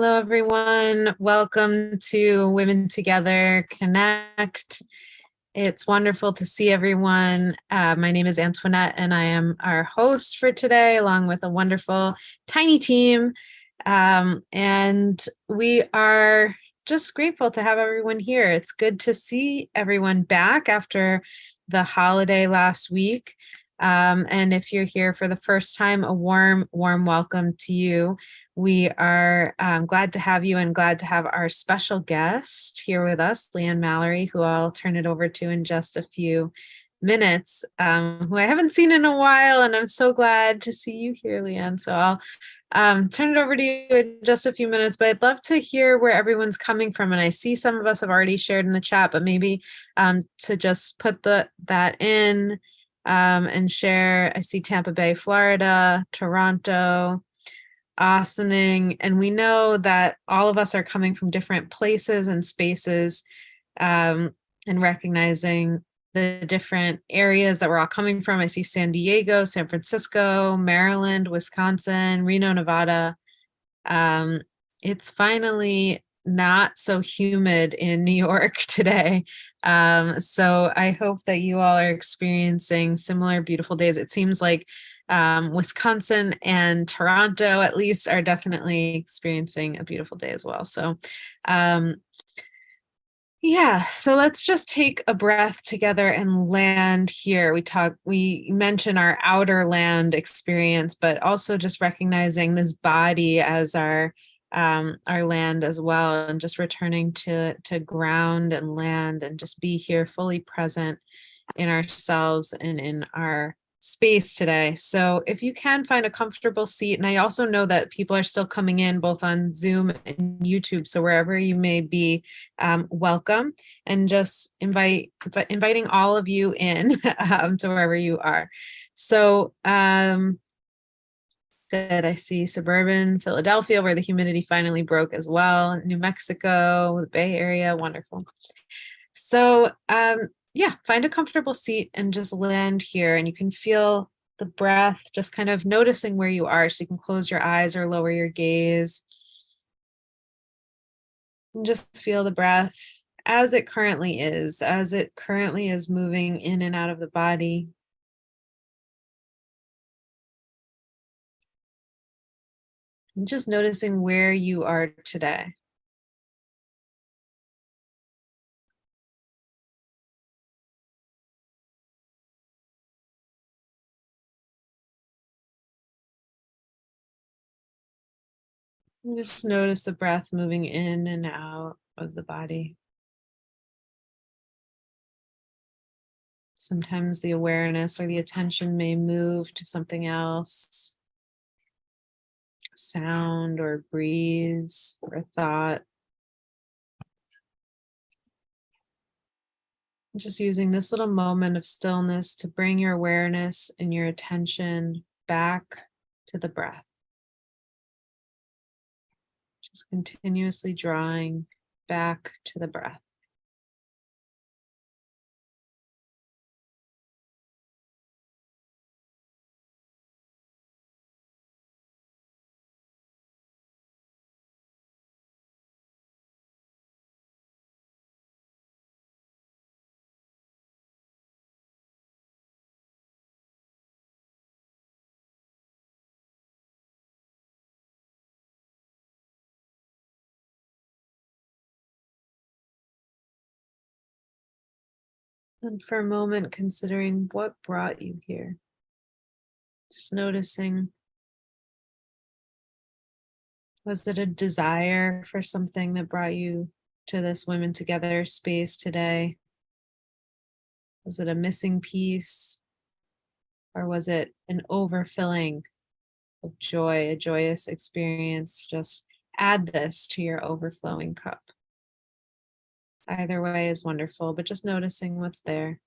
Hello, everyone. Welcome to Women Together Connect. It's wonderful to see everyone. My name is Antoinette, and I am our host for today, along with a wonderful tiny team. And we are just grateful to have everyone here. It's good to see everyone back after the holiday last week. And if you're here for the first time, a warm welcome to you. We are glad to have you and glad to have our special guest here with us, LeeAnn Mallorie, who I'll turn it over to in just a few minutes, who I haven't seen in a while, and I'm so glad to see you here, LeeAnn. So I'll turn it over to you in just a few minutes, but I'd love to hear where everyone's coming from. And I see some of us have already shared in the chat, but maybe to just put that in and share. I see Tampa Bay, Florida, Toronto, Austining, and we know that all of us are coming from different places and spaces, and recognizing the different areas that we're all coming from. I see San Diego, San Francisco, Maryland, Wisconsin, Reno, Nevada. It's finally not so humid in New York today. So I hope that you all are experiencing similar beautiful days. It seems like Wisconsin and Toronto, at least, are definitely experiencing a beautiful day as well. So yeah, so let's just take a breath together and land here. We mention our outer land experience, but also just recognizing this body as our land as well, and just returning to ground and land and just be here fully present in ourselves and in our space today. So if you can find a comfortable seat, and I also know that people are still coming in both on Zoom and YouTube, so wherever you may be, welcome, and just inviting all of you in to wherever you are. So good. I see suburban Philadelphia, where the humidity finally broke as well. New Mexico, the Bay Area, wonderful. So yeah, find a comfortable seat and just land here, and you can feel the breath, just kind of noticing where you are. So you can close your eyes or lower your gaze and just feel the breath as it currently is moving in and out of the body. And just noticing where you are today. And just notice the breath moving in and out of the body. Sometimes the awareness or the attention may move to something else, sound or breeze or thought. Just using this little moment of stillness to bring your awareness and your attention back to the breath. Just continuously drawing back to the breath. And for a moment, considering what brought you here. Just noticing, was it a desire for something that brought you to this Women Together space today? Was it a missing piece? Or was it an overfilling of joy, a joyous experience? Just add this to your overflowing cup. Either way is wonderful, but just noticing what's there.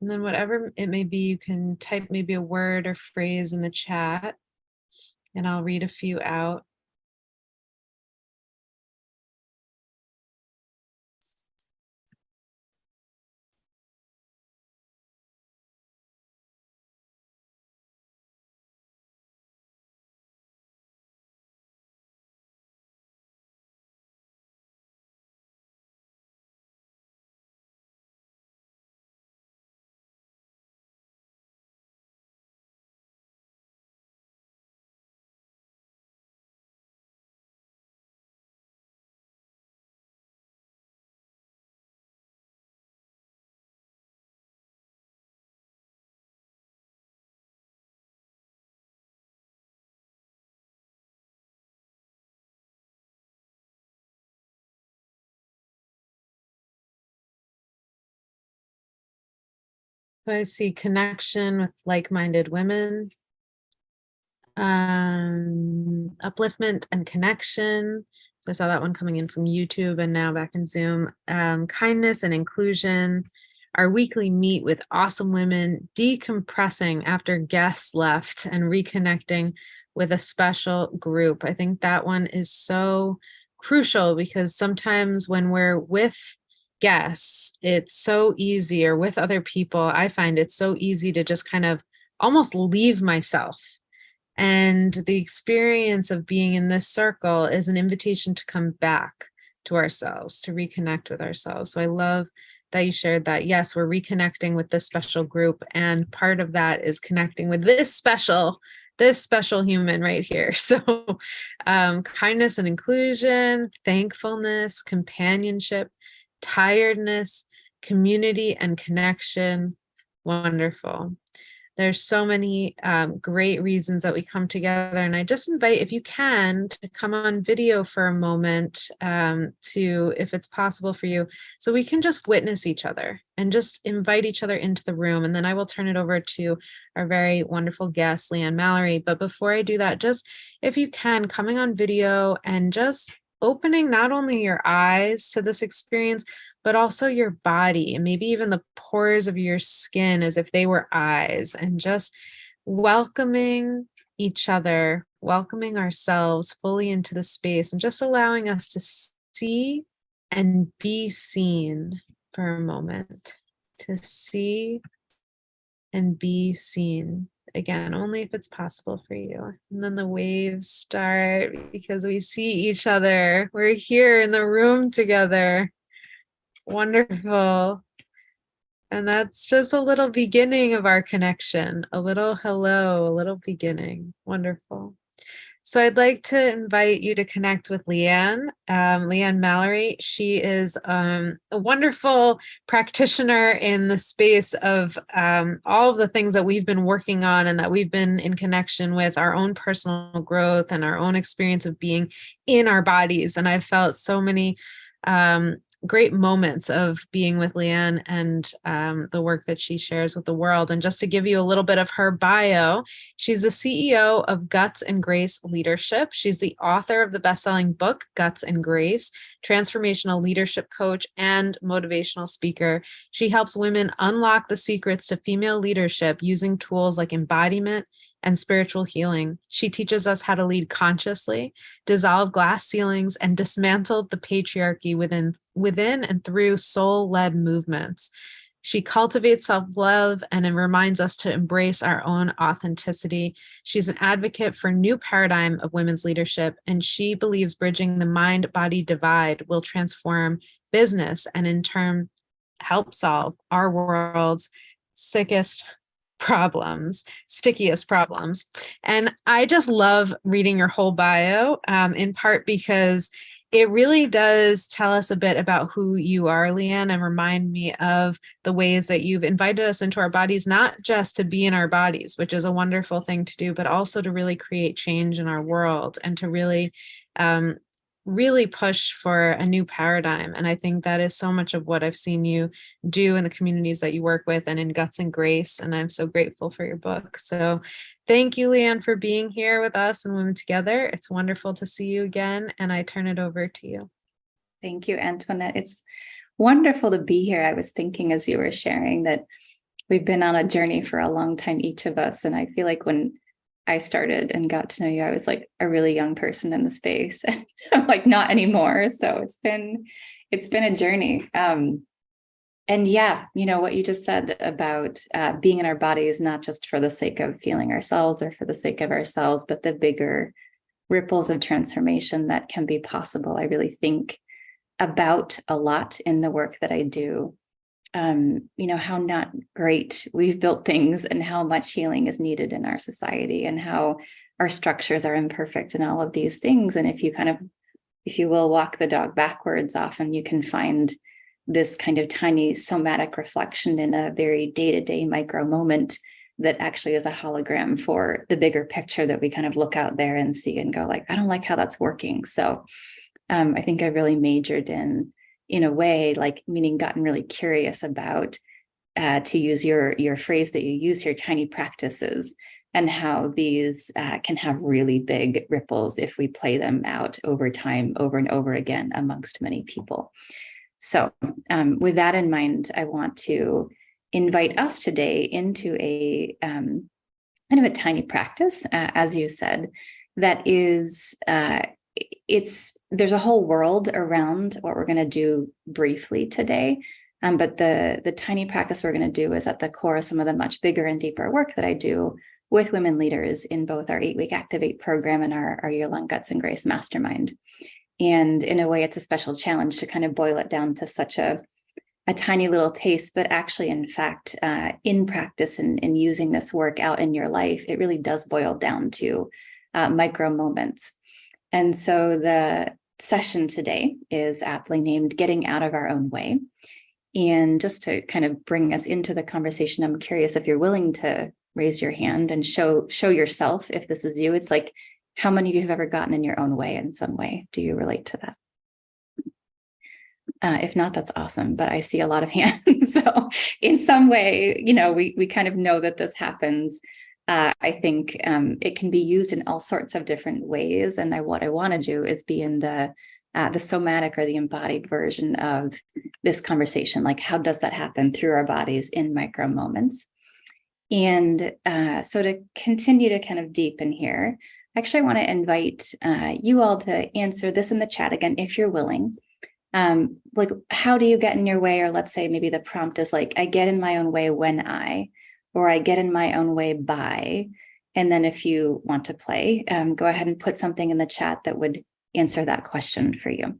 And then whatever it may be, you can type maybe a word or phrase in the chat, and I'll read a few out. I see connection with like-minded women, upliftment and connection. So I saw that one coming in from YouTube and now back in Zoom. Kindness and inclusion, our weekly meet with awesome women, decompressing after guests left and reconnecting with a special group. I think that one is so crucial because sometimes when we're with guests, it's so easy, or with other people, I find it's so easy to just kind of almost leave myself. And the experience of being in this circle is an invitation to come back to ourselves, to reconnect with ourselves. So I love that you shared that. Yes, we're reconnecting with this special group. And part of that is connecting with this special human right here. So kindness and inclusion, thankfulness, companionship, tiredness, community and connection. Wonderful. There's so many great reasons that we come together. And I just invite, if you can, to come on video for a moment if it's possible for you, so we can just witness each other and just invite each other into the room. And then I will turn it over to our very wonderful guest, LeeAnn Mallorie. But before I do that, just if you can, coming on video and just opening not only your eyes to this experience, but also your body and maybe even the pores of your skin as if they were eyes, and just welcoming each other, welcoming ourselves fully into the space, and just allowing us to see and be seen for a moment, to see and be seen. Again, only if it's possible for you. And then the waves start because we see each other. We're here in the room together. Wonderful. And that's just a little beginning of our connection, a little hello, a little beginning. Wonderful. So I'd like to invite you to connect with LeeAnn, LeeAnn Mallorie. She is a wonderful practitioner in the space of all of the things that we've been working on and that we've been in connection with, our own personal growth and our own experience of being in our bodies. And I've felt so many great moments of being with LeeAnn and the work that she shares with the world. And just to give you a little bit of her bio, she's the CEO of Guts and Grace Leadership. She's the author of the best-selling book, Guts and Grace, transformational leadership coach and motivational speaker. She helps women unlock the secrets to female leadership using tools like embodiment and spiritual healing. She teaches us how to lead consciously, dissolve glass ceilings, and dismantle the patriarchy within and through soul-led movements. She cultivates self-love and reminds us to embrace our own authenticity. She's an advocate for a new paradigm of women's leadership, and she believes bridging the mind-body divide will transform business and in turn help solve our world's stickiest problems. And I just love reading your whole bio, in part because it really does tell us a bit about who you are, LeeAnn, and remind me of the ways that you've invited us into our bodies, not just to be in our bodies, which is a wonderful thing to do, but also to really create change in our world and to really push for a new paradigm. And I think that is so much of what I've seen you do in the communities that you work with and in Guts and Grace. And I'm so grateful for your book. So thank you, LeeAnn, for being here with us and Women Together. It's wonderful to see you again. And I turn it over to you. Thank you, Antoinette. It's wonderful to be here. I was thinking as you were sharing that we've been on a journey for a long time, each of us. And I feel like when I started and got to know you, I was like a really young person in the space. I'm like, not anymore. So it's been a journey. And yeah, what you just said about being in our bodies, not just for the sake of feeling ourselves or for the sake of ourselves, but the bigger ripples of transformation that can be possible. I really think about a lot in the work that I do. How not great we've built things and how much healing is needed in our society and how our structures are imperfect and all of these things. And if you will walk the dog backwards, often you can find this kind of tiny somatic reflection in a very day-to-day micro moment that actually is a hologram for the bigger picture that we kind of look out there and see and go like, I don't like how that's working. So I think I really majored in a way, like meaning gotten really curious about to use your phrase that you use here, tiny practices, and how these can have really big ripples if we play them out over time, over and over again amongst many people. So with that in mind, I want to invite us today into a kind of a tiny practice, as you said, that is, there's a whole world around what we're going to do briefly today. But the tiny practice we're going to do is at the core of some of the much bigger and deeper work that I do with women leaders in both our 8-week Activate program and our year-long Guts and Grace Mastermind. And in a way, it's a special challenge to kind of boil it down to such a tiny little taste, but actually, in fact, in practice and using this work out in your life, it really does boil down to micro moments. And so the session today is aptly named Getting Out of Our Own Way. And just to kind of bring us into the conversation, I'm curious if you're willing to raise your hand and show yourself if this is you. It's like, how many of you have ever gotten in your own way in some way? Do you relate to that? If not, that's awesome, but I see a lot of hands. So in some way, we kind of know that this happens. I think it can be used in all sorts of different ways. And what I want to do is be in the somatic or the embodied version of this conversation. Like, how does that happen through our bodies in micro moments? And so to continue to kind of deepen here, actually, I want to invite you all to answer this in the chat again, if you're willing. Like, how do you get in your way? Or let's say maybe the prompt is like, I get in my own way when or I get in my own way by. And then if you want to play, go ahead and put something in the chat that would answer that question for you,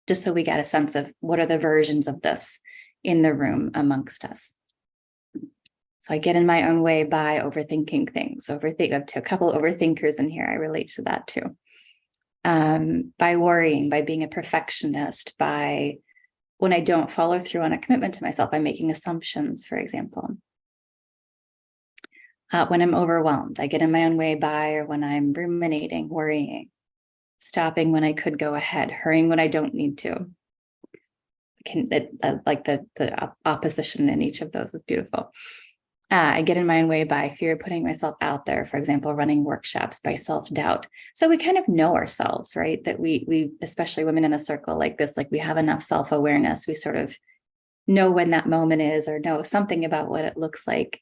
just so we get a sense of what are the versions of this in the room amongst us. So I get in my own way by overthinking things. Up to a couple overthinkers in here. I relate to that too. By worrying, by being a perfectionist, by when I don't follow through on a commitment to myself, by making assumptions, for example. When I'm overwhelmed, I get in my own way by, or when I'm ruminating, worrying, stopping when I could go ahead, hurrying when I don't need to. Like the opposition in each of those is beautiful. I get in my own way by fear of putting myself out there, for example, running workshops, by self-doubt. So we kind of know ourselves, right? That we, especially women in a circle like this, like we have enough self-awareness. We sort of know when that moment is, or know something about what it looks like.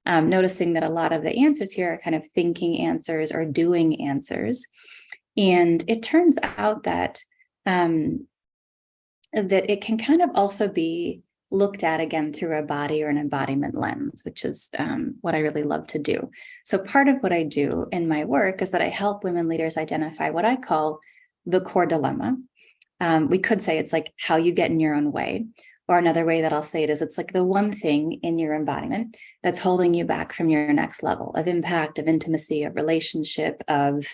Noticing that a lot of the answers here are kind of thinking answers or doing answers. And it turns out that, that it can kind of also be looked at again through a body or an embodiment lens, which is what I really love to do. So part of what I do in my work is that I help women leaders identify what I call the core dilemma. We could say it's like how you get in your own way. Or another way that I'll say it is it's like the one thing in your embodiment that's holding you back from your next level of impact, of intimacy, of relationship, of,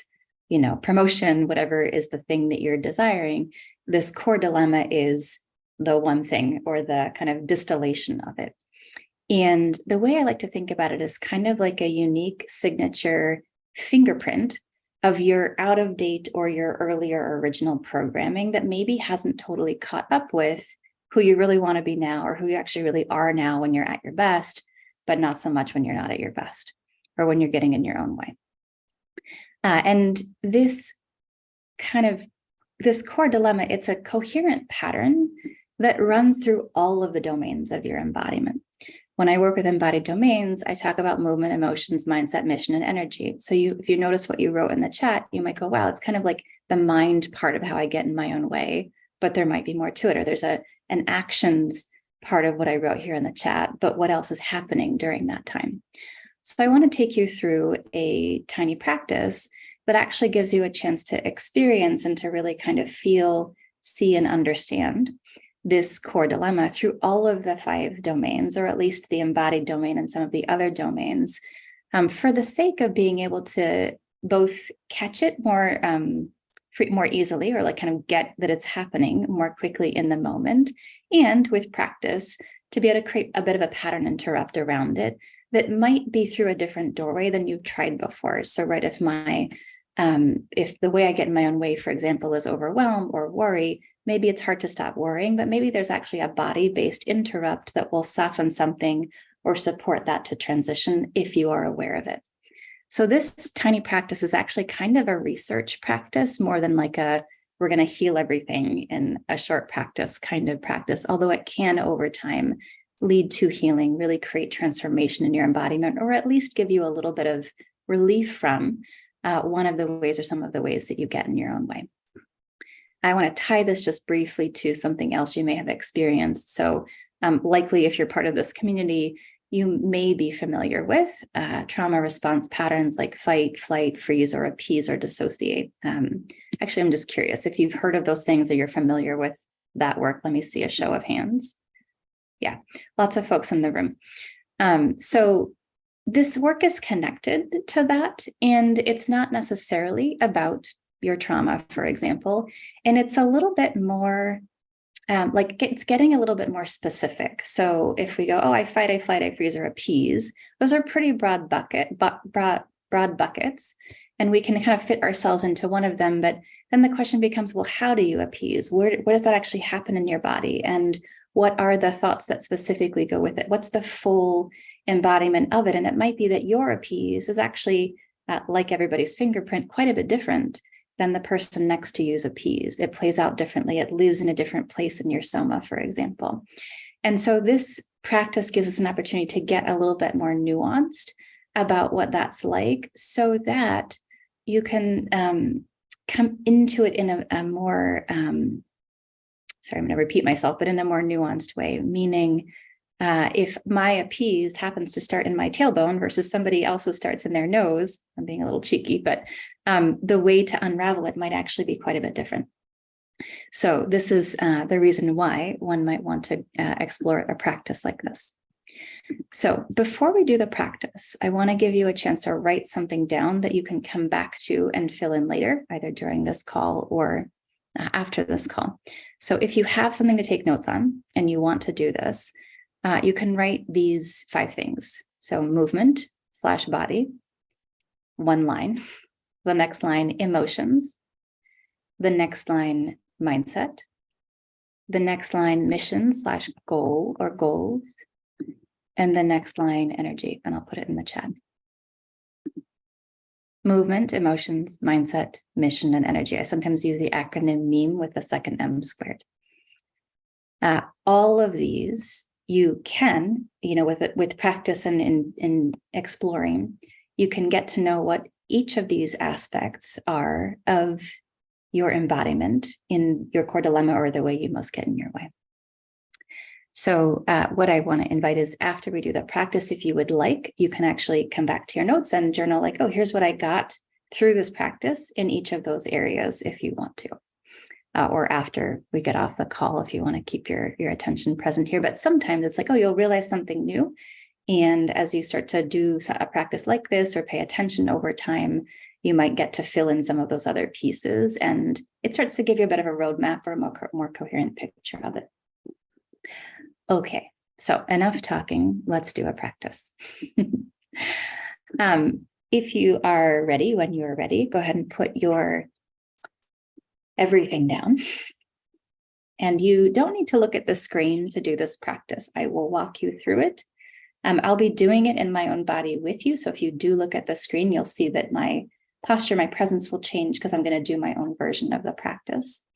promotion, whatever is the thing that you're desiring. This core dilemma is the one thing, or the kind of distillation of it. And the way I like to think about it is kind of like a unique signature fingerprint of your out of date or your earlier original programming that maybe hasn't totally caught up with who you really want to be now, or who you actually really are now when you're at your best, but not so much when you're not at your best, or when you're getting in your own way. And this core dilemma, it's a coherent pattern that runs through all of the domains of your embodiment. When I work with embodied domains, I talk about movement, emotions, mindset, mission, and energy. So if you notice what you wrote in the chat, you might go, wow, it's kind of like the mind part of how I get in my own way, but there might be more to it. Or there's an actions part of what I wrote here in the chat, but what else is happening during that time? So I want to take you through a tiny practice that actually gives you a chance to experience and to really kind of feel, see, and understand this core dilemma through all of the 5 domains, or at least the embodied domain and some of the other domains, for the sake of being able to both catch it more easily, or like kind of get that it's happening more quickly in the moment, and with practice to be able to create a bit of a pattern interrupt around it that might be through a different doorway than you've tried before. So right, if the way I get in my own way, for example, is overwhelm or worry, maybe it's hard to stop worrying, but maybe there's actually a body-based interrupt that will soften something or support that to transition if you are aware of it. So this tiny practice is actually kind of a research practice more than like we're going to heal everything in a short practice kind of practice, although it can over time lead to healing, really create transformation in your embodiment, or at least give you a little bit of relief from one of the ways or some of the ways that you get in your own way. I want to tie this just briefly to something else you may have experienced. So likely if you're part of this community, you may be familiar with trauma response patterns like fight, flight, freeze, or appease or dissociate. Actually, I'm just curious if you've heard of those things or you're familiar with that work. Let me see a show of hands. Yeah, lots of folks in the room. So this work is connected to that, and it's not necessarily about your trauma, for example, and it's a little bit more like it's getting a little bit more specific. So if we go, oh, I fight, I flight, I freeze, or appease, those are pretty broad buckets, and we can kind of fit ourselves into one of them. But then the question becomes, well, how do you appease? Where does that actually happen in your body? And what are the thoughts that specifically go with it? What's the full embodiment of it? And it might be that your appease is actually, like everybody's fingerprint, quite a bit different than the person next to you's appease. It plays out differently. It lives in a different place in your soma, for example. And so this practice gives us an opportunity to get a little bit more nuanced about what that's like, so that you can come into it in a more, sorry, I'm going to repeat myself, but in a more nuanced way, meaning if my appease happens to start in my tailbone versus somebody else's starts in their nose, I'm being a little cheeky, but the way to unravel it might actually be quite a bit different. So this is the reason why one might want to explore a practice like this. So before we do the practice, I want to give you a chance to write something down that you can come back to and fill in later, either during this call or after this call. So if you have something to take notes on and you want to do this, you can write these 5 things. So movement/body, one line. The next line, emotions. The next line, mindset. The next line, mission/goal or goals. And the next line, energy. And I'll put it in the chat. Movement, emotions, mindset, mission, and energy. I sometimes use the acronym MEME with the second M squared. All of these you can, with practice and in exploring, you can get to know what each of these aspects are of your embodiment in your core dilemma or the way you most get in your way. So what I want to invite is, after we do the practice, if you would like, you can actually come back to your notes and journal like, oh, here's what I got through this practice in each of those areas if you want to. Or after we get off the call, if you want to keep your attention present here. But sometimes it's like, oh, you'll realize something new. And as you start to do a practice like this or pay attention over time, you might get to fill in some of those other pieces. And it starts to give you a bit of a roadmap or a more coherent picture of it. Okay, so enough talking. Let's do a practice. If you are ready, when you are ready, go ahead and put your everything down. And you don't need to look at the screen to do this practice. I will walk you through it. I'll be doing it in my own body with you. So if you do look at the screen, you'll see that my posture, my presence will change because I'm going to do my own version of the practice.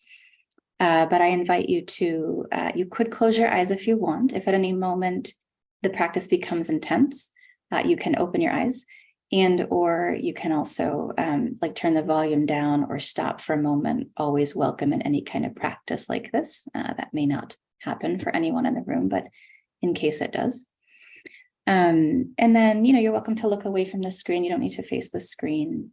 But I invite you to, you could close your eyes if you want. If at any moment the practice becomes intense, you can open your eyes, or you can also like turn the volume down or stop for a moment. Always welcome in any kind of practice like this. That may not happen for anyone in the room, but in case it does. And then, you're welcome to look away from the screen. You don't need to face the screen.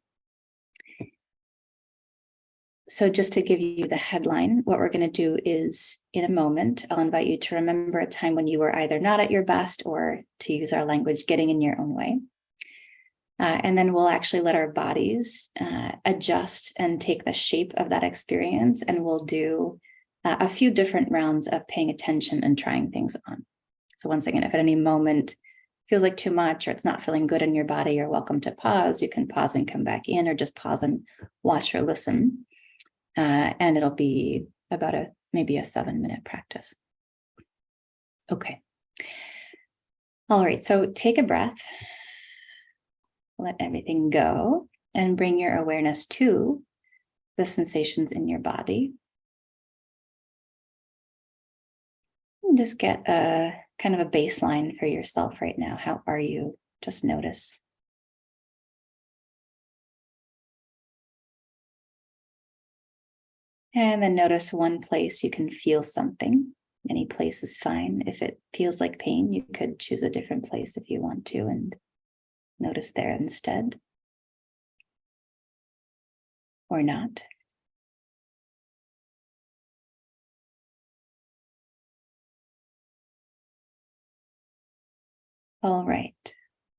So just to give you the headline, what we're going to do is, in a moment, I'll invite you to remember a time when you were either not at your best, or, to use our language, getting in your own way. And then we'll actually let our bodies adjust and take the shape of that experience. And we'll do a few different rounds of paying attention and trying things on. So once again, if at any moment feels like too much or it's not feeling good in your body, you're welcome to pause. You can pause and come back in, or just pause and watch or listen. And it'll be about a maybe a 7-minute practice. Okay. All right, so take a breath, let everything go, and bring your awareness to the sensations in your body. And just get a kind of a baseline for yourself right now. How are you? Just notice. And then notice one place you can feel something. Any place is fine. If it feels like pain, you could choose a different place if you want to and notice there instead. Or not. All right.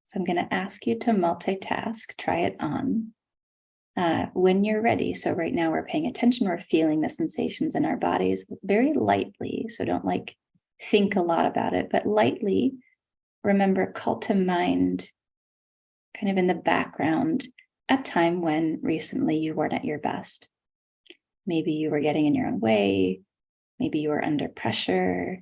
So I'm going to ask you to multitask. Try it on. When you're ready. So right now we're paying attention. We're feeling the sensations in our bodies very lightly. So don't think a lot about it, but lightly remember, call to mind kind of in the background a time when recently you weren't at your best. Maybe you were getting in your own way. Maybe you were under pressure.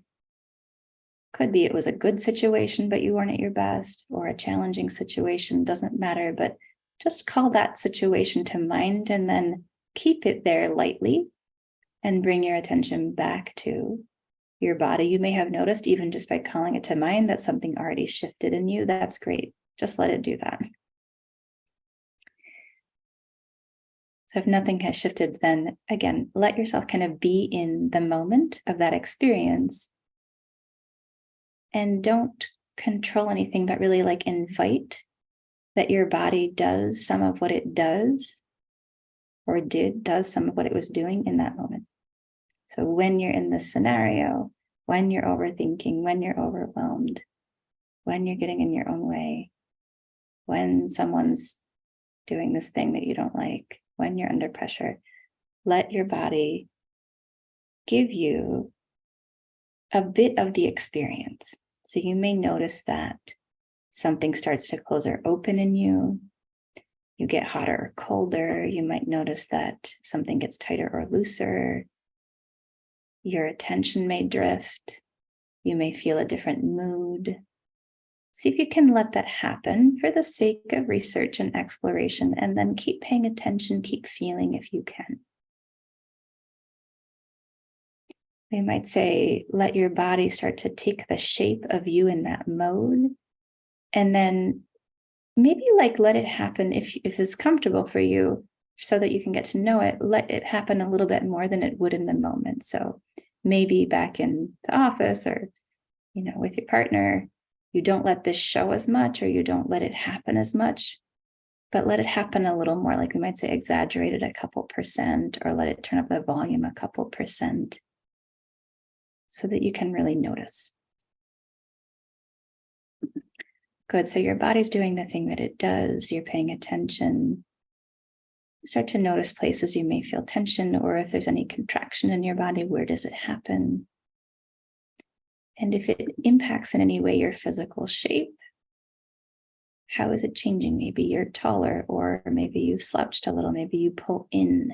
Could be it was a good situation, but you weren't at your best, or a challenging situation, doesn't matter, but just call that situation to mind and then keep it there lightly and bring your attention back to your body. You may have noticed, even just by calling it to mind, that something already shifted in you. That's great. Just let it do that. So if nothing has shifted, then again, let yourself kind of be in the moment of that experience. And don't control anything, but really invite that your body does some of what it does or does some of what it was doing in that moment. So when you're in this scenario, when you're overthinking, when you're overwhelmed, when you're getting in your own way, when someone's doing this thing that you don't like, when you're under pressure, let your body give you a bit of the experience. So you may notice that something starts to close or open in you. You get hotter or colder. You might notice that something gets tighter or looser. Your attention may drift. You may feel a different mood. See if you can let that happen for the sake of research and exploration, and then keep paying attention, keep feeling if you can. We might say, let your body start to take the shape of you in that mode. And then maybe let it happen if it's comfortable for you, so that you can get to know it. Let it happen a little bit more than it would in the moment. So maybe back in the office or, with your partner, you don't let this show as much, or you don't let it happen as much, but let it happen a little more. We might say exaggerate it a couple percent, or let it turn up the volume a couple percent so that you can really notice. Good. So your body's doing the thing that it does. You're paying attention. Start to notice places you may feel tension, or if there's any contraction in your body, where does it happen? And if it impacts in any way your physical shape, how is it changing? Maybe you're taller, or maybe you slouched a little. Maybe you pull in.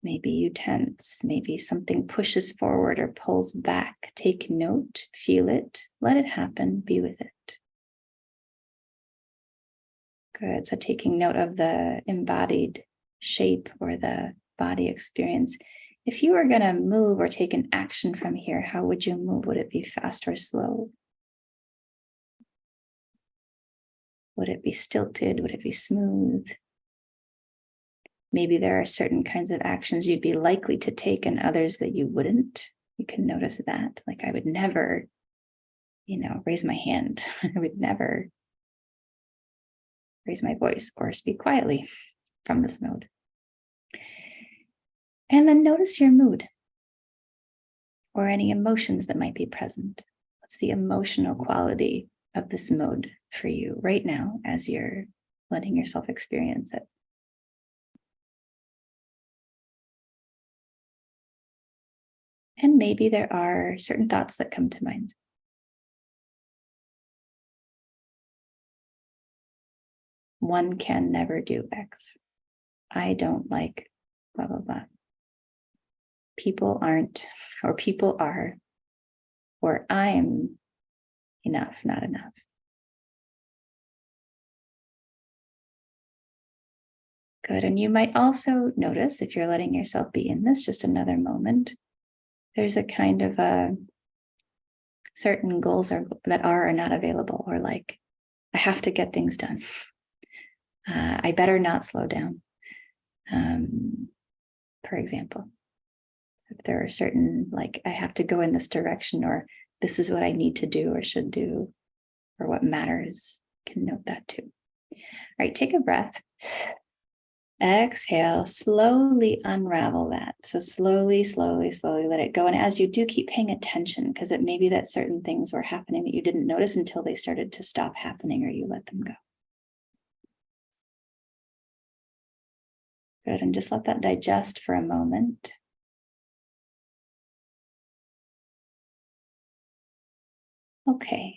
Maybe you tense. Maybe something pushes forward or pulls back. Take note, feel it, let it happen, be with it. Good. So taking note of the embodied shape or the body experience. If you were going to move or take an action from here, how would you move? Would it be fast or slow? Would it be stilted? Would it be smooth? Maybe there are certain kinds of actions you'd be likely to take and others that you wouldn't. You can notice that. I would never, raise my hand. I would never raise my voice or speak quietly from this mode. And then notice your mood or any emotions that might be present. What's the emotional quality of this mode for you right now as you're letting yourself experience it? And maybe there are certain thoughts that come to mind. One can never do X. I don't like blah, blah, blah. people aren't, or people are, or I'm enough, not enough. Good. And you might also notice, if you're letting yourself be in this, just another moment, there's a kind of a certain goals that are or not available, or like, I have to get things done. I better not slow down. For example, if there are certain, like, I have to go in this direction, or this is what I need to do or should do, or what matters, you can note that too. All right, take a breath. Exhale, slowly unravel that. So slowly, slowly, slowly let it go. And as you do, keep paying attention, because it may be that certain things were happening that you didn't notice until they started to stop happening, or you let them go. Good, and just let that digest for a moment. Okay,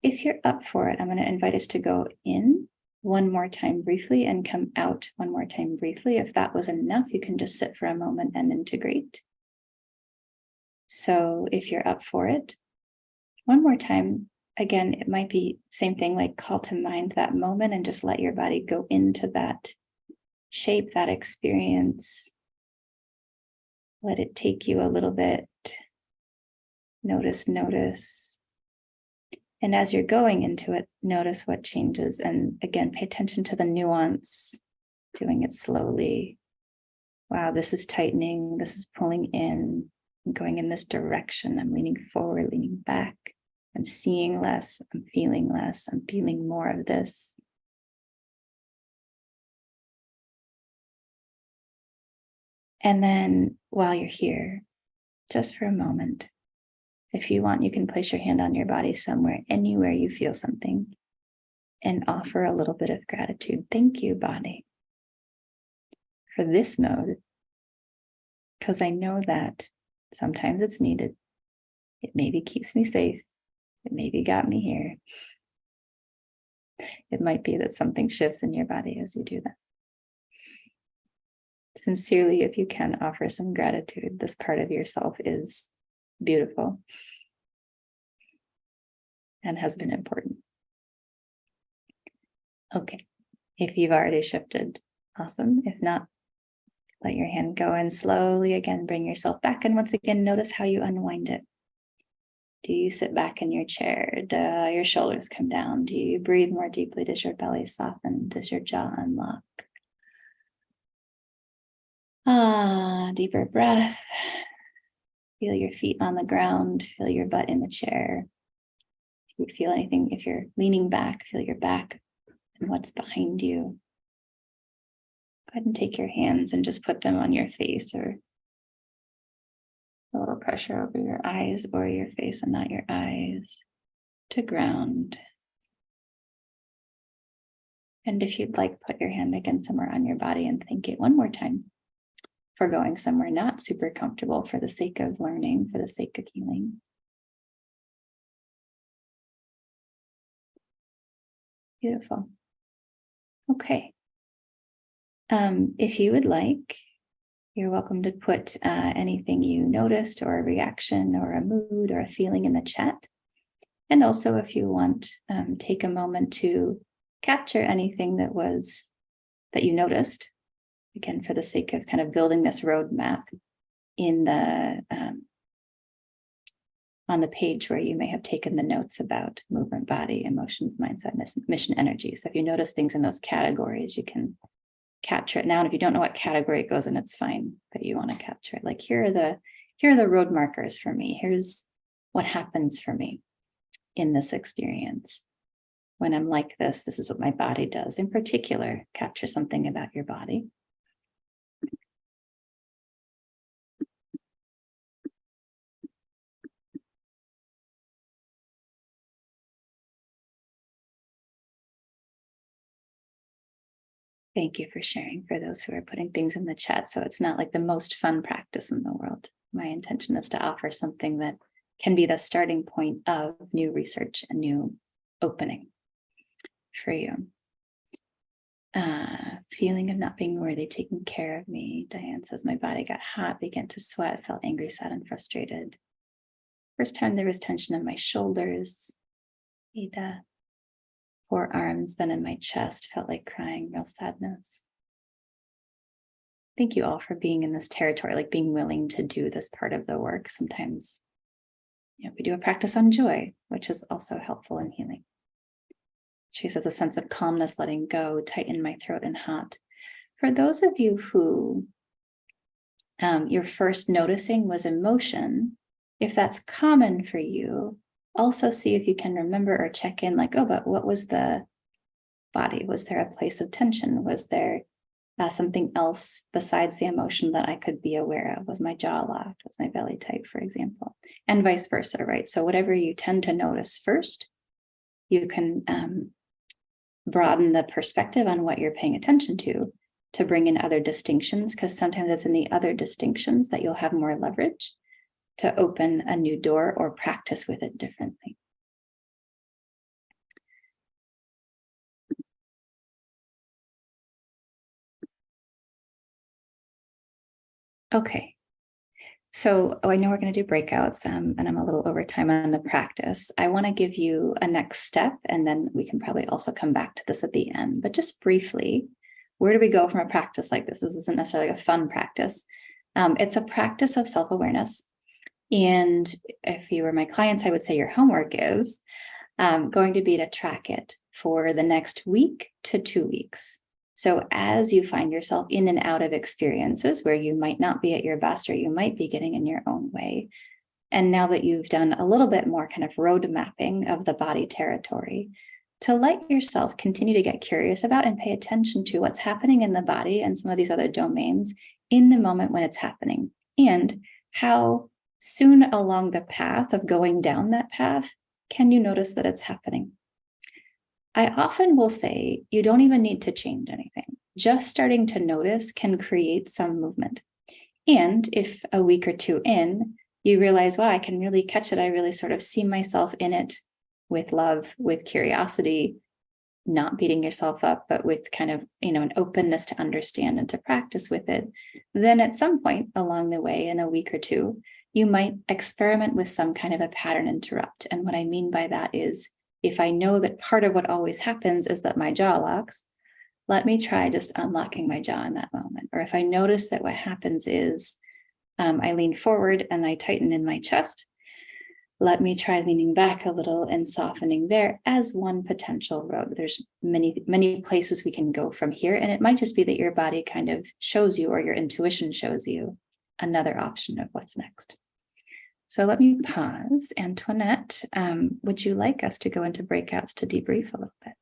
if you're up for it, I'm going to invite us to go in one more time briefly and come out one more time briefly. If that was enough, you can just sit for a moment and integrate. So if you're up for it, one more time, again, it might be same thing, like call to mind that moment and just let your body go into that shape, that experience. Let it take you a little bit. Notice. And as you're going into it, notice what changes. And again, pay attention to the nuance, doing it slowly. Wow, this is tightening. This is pulling in. I'm going in this direction. I'm leaning forward, leaning back. I'm seeing less. I'm feeling less. I'm feeling more of this. And then while you're here, just for a moment, if you want, you can place your hand on your body somewhere, anywhere you feel something, and offer a little bit of gratitude. Thank you, body, for this mode, because I know that sometimes it's needed. It maybe keeps me safe. It maybe got me here. It might be that something shifts in your body as you do that. Sincerely, if you can, offer some gratitude. This part of yourself is beautiful and has been important. Okay, if you've already shifted, awesome. If not, let your hand go and slowly again bring yourself back. And once again, notice how you unwind it. Do you sit back in your chair? Do your shoulders come down? Do you breathe more deeply? Does your belly soften? Does your jaw unlock? Deeper breath. Feel your feet on the ground. Feel your butt in the chair. If you feel anything, if you're leaning back, feel your back and what's behind you. Go ahead and take your hands and just put them on your face, or a little pressure over your eyes or your face and not your eyes, to ground. And if you'd like, put your hand again somewhere on your body and thank it one more time for going somewhere not super comfortable, for the sake of learning, for the sake of healing. Beautiful. Okay. If you would like, you're welcome to put anything you noticed, or a reaction, or a mood, or a feeling in the chat. And also, if you want, take a moment to capture anything that you noticed, again, for the sake of kind of building this roadmap in the on the page where you may have taken the notes about movement, body, emotions, mindset, mission, energy. So if you notice things in those categories, you can capture it now. And if you don't know what category it goes in, it's fine, but you want to capture it. Like, here are the road markers for me. Here's what happens for me in this experience. When I'm like this is what my body does. In particular, capture something about your body. Thank you for sharing, for those who are putting things in the chat. So it's not like the most fun practice in the world. My intention is to offer something that can be the starting point of new research and new opening for you. Feeling of not being worthy, taking care of me. Diane says, my body got hot, began to sweat, felt angry, sad, and frustrated. First time there was tension in my shoulders. Ada. Forearms, then in my chest, felt like crying, real sadness. Thank you all for being in this territory, like being willing to do this part of the work. Sometimes, we do a practice on joy, which is also helpful in healing. She says a sense of calmness, letting go, tighten my throat and hot. For those of you who your first noticing was emotion, if that's common for you, also see if you can remember or check in like, oh, but what was the body? Was there a place of tension? Was there something else besides the emotion that I could be aware of? Was my jaw locked? Was my belly tight, for example? And vice versa, right? So whatever you tend to notice first, you can broaden the perspective on what you're paying attention to bring in other distinctions, because sometimes it's in the other distinctions that you'll have more leverage to open a new door or practice with it differently. Okay. So I know we're going to do breakouts, and I'm a little over time on the practice. I want to give you a next step, and then we can probably also come back to this at the end. But just briefly, where do we go from a practice like this? This isn't necessarily a fun practice. It's a practice of self-awareness. And if you were my clients, I would say your homework is going to be to track it for the next week to 2 weeks. So as you find yourself in and out of experiences where you might not be at your best, or you might be getting in your own way, and now that you've done a little bit more kind of road mapping of the body territory, to let yourself continue to get curious about and pay attention to what's happening in the body and some of these other domains in the moment when it's happening, and how soon along the path of going down that path can you notice that it's happening. I often will say you don't even need to change anything. Just starting to notice can create some movement. And if a week or two in, you realize, wow, I can really catch it. I really sort of see myself in it with love, with curiosity, not beating yourself up, but with kind of, an openness to understand and to practice with it. Then at some point along the way, in a week or two, you might experiment with some kind of a pattern interrupt. And what I mean by that is, if I know that part of what always happens is that my jaw locks, let me try just unlocking my jaw in that moment. Or if I notice that what happens is I lean forward and I tighten in my chest, let me try leaning back a little and softening there as one potential road. There's many, many places we can go from here. And it might just be that your body kind of shows you, or your intuition shows you, another option of what's next. So let me pause. Antoinette, would you like us to go into breakouts to debrief a little bit?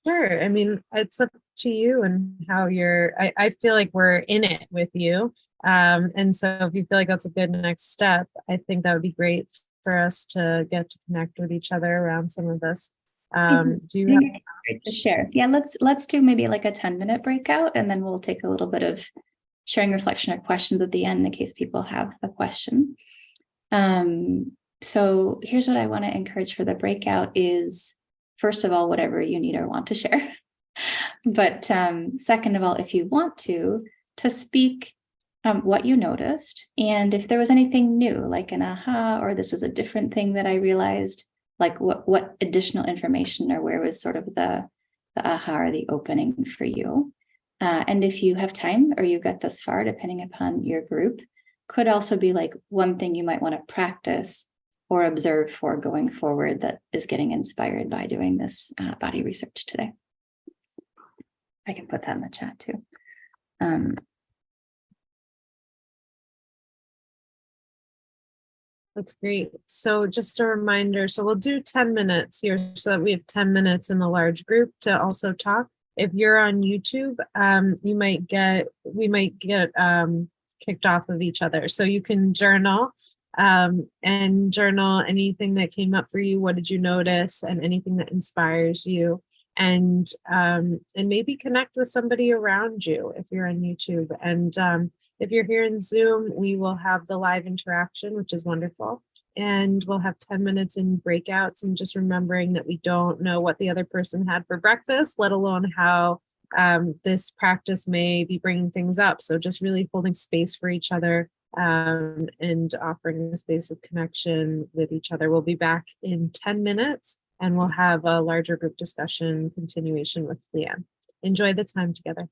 Sure. I mean, it's up to you and how I feel like we're in it with you. And so if you feel like that's a good next step, I think that would be great for us to get to connect with each other around some of this. Do you have great to share? Yeah, let's do maybe like a 10-minute breakout, and then we'll take a little bit of sharing, reflection, or questions at the end in case people have a question. So here's what I want to encourage for the breakout is, first of all, whatever you need or want to share. But second of all, if you want to speak what you noticed, and if there was anything new, like an aha, or this was a different thing that I realized, like what additional information, or where was sort of the aha or the opening for you. And if you have time, or you got this far, depending upon your group, could also be like one thing you might want to practice or observe for going forward that is getting inspired by doing this body research today. I can put that in the chat too. That's great. So just a reminder, so we'll do 10 minutes here so that we have 10 minutes in the large group to also talk. If you're on YouTube, we might get kicked off of each other. So you can journal and journal anything that came up for you. What did you notice? And anything that inspires you. And maybe connect with somebody around you if you're on YouTube. And if you're here in Zoom, we will have the live interaction, which is wonderful. And we'll have 10 minutes in breakouts, and just remembering that we don't know what the other person had for breakfast, let alone how this practice may be bringing things up. So just really holding space for each other and offering a space of connection with each other. We'll be back in 10 minutes and we'll have a larger group discussion continuation with LeeAnn. Enjoy the time together.